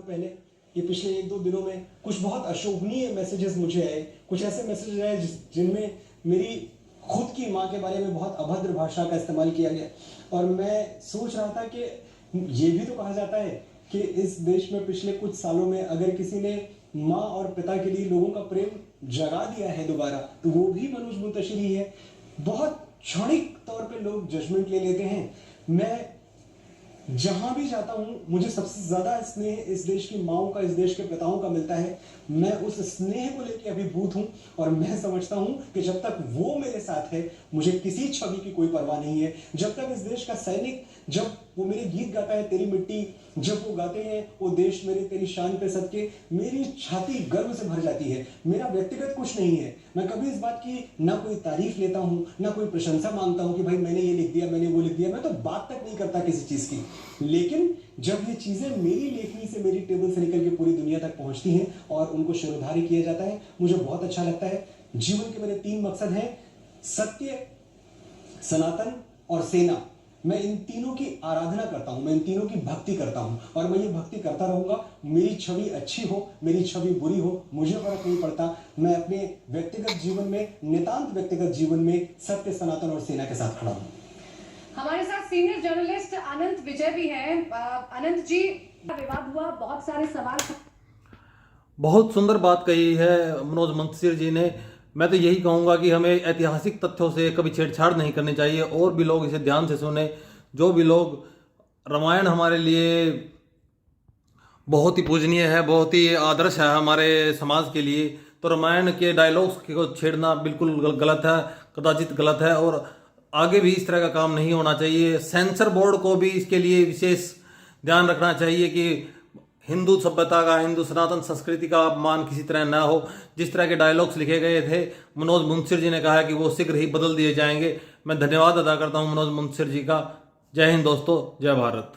दिनों पहले, ये पिछले 1-2 दिनों में कुछ बहुत अशोभनीय मैसेजेस मुझे आए, कुछ ऐसे मैसेजेस आए जिनमें मेरी खुद की माँ के बारे में बहुत अभद्र भाषा का इस्तेमाल किया गया। और मैं सोच रहा था कि ये भी तो कहा जाता है कि इस देश में पिछले कुछ सालों में अगर किसी ने माँ और पिता के लिए लोगों का प्रेम जगा दिया है दोबारा, तो वो भी मनोज मुंतशिर ही है। बहुत क्षणिक तौर पे लोग जजमेंट ले लेते हैं। मैं जहां भी जाता हूं मुझे सबसे ज्यादा स्नेह इस देश की माओं का, इस देश के पिताओं का मिलता है। मैं उस स्नेह को लेकर अभिभूत हूं और मैं समझता हूं कि जब तक वो मेरे साथ है मुझे किसी छवि की कोई परवाह नहीं है। जब तक इस देश का सैनिक, जब वो मेरे गीत गाता है तेरी मिट्टी, जब वो गाते हैं वो देश मेरे तेरी शान पे सदके, मेरी छाती गर्व से भर जाती है। मेरा व्यक्तिगत कुछ नहीं है, मैं कभी इस बात की ना कोई तारीफ लेता हूं ना कोई प्रशंसा मांगता हूं कि भाई मैंने ये लिख दिया, मैंने वो लिख दिया, मैं तो बात तक नहीं करता किसी चीज की। लेकिन जब ये चीजें मेरी लेखनी से, मेरी टेबल से निकल के पूरी दुनिया तक पहुंचती हैं और उनको शिरोधार्य किया जाता है, मुझे बहुत अच्छा लगता है। जीवन के मेरे 3 मकसद हैं, सत्य, सनातन और सेना। मैं इन तीनों की आराधना करता हूं, मैं इन तीनों की भक्ति करता हूं और मैं ये भक्ति करता रहूंगा। मेरी छवि अच्छी हो, मेरी छवि बुरी हो, मुझे फर्क नहीं पड़ता। मैं अपने व्यक्तिगत जीवन में, नितांत व्यक्तिगत जीवन में सत्य, सनातन और सेना के साथ खड़ा हूं। हमारे साथ सीनियर जर्नलिस्ट अनंत विजय भी हैं। अनंत जी, विवाद हुआ, बहुत सारे सवाल। बहुत सुंदर बात कही है मनोज मुंतशिर जी ने। मैं तो यही कहूँगा कि हमें ऐतिहासिक तथ्यों से कभी छेड़छाड़ नहीं करनी चाहिए और भी लोग इसे ध्यान से सुने। जो भी लोग, रामायण हमारे लिए बहुत ही पूजनीय है, बहुत ही आदर्श है हमारे समाज के लिए, तो रामायण के डायलॉग्स को छेड़ना बिल्कुल गलत है, कदाचित गलत है और आगे भी इस तरह का काम नहीं होना चाहिए। सेंसर बोर्ड को भी इसके लिए विशेष ध्यान रखना चाहिए कि हिंदू सभ्यता का, हिंदू सनातन संस्कृति का अपमान किसी तरह ना हो। जिस तरह के डायलॉग्स लिखे गए थे, मनोज मुंतशिर जी ने कहा है कि वो शीघ्र ही बदल दिए जाएंगे। मैं धन्यवाद अदा करता हूं मनोज मुंतशिर जी का। जय हिंद दोस्तों, जय भारत।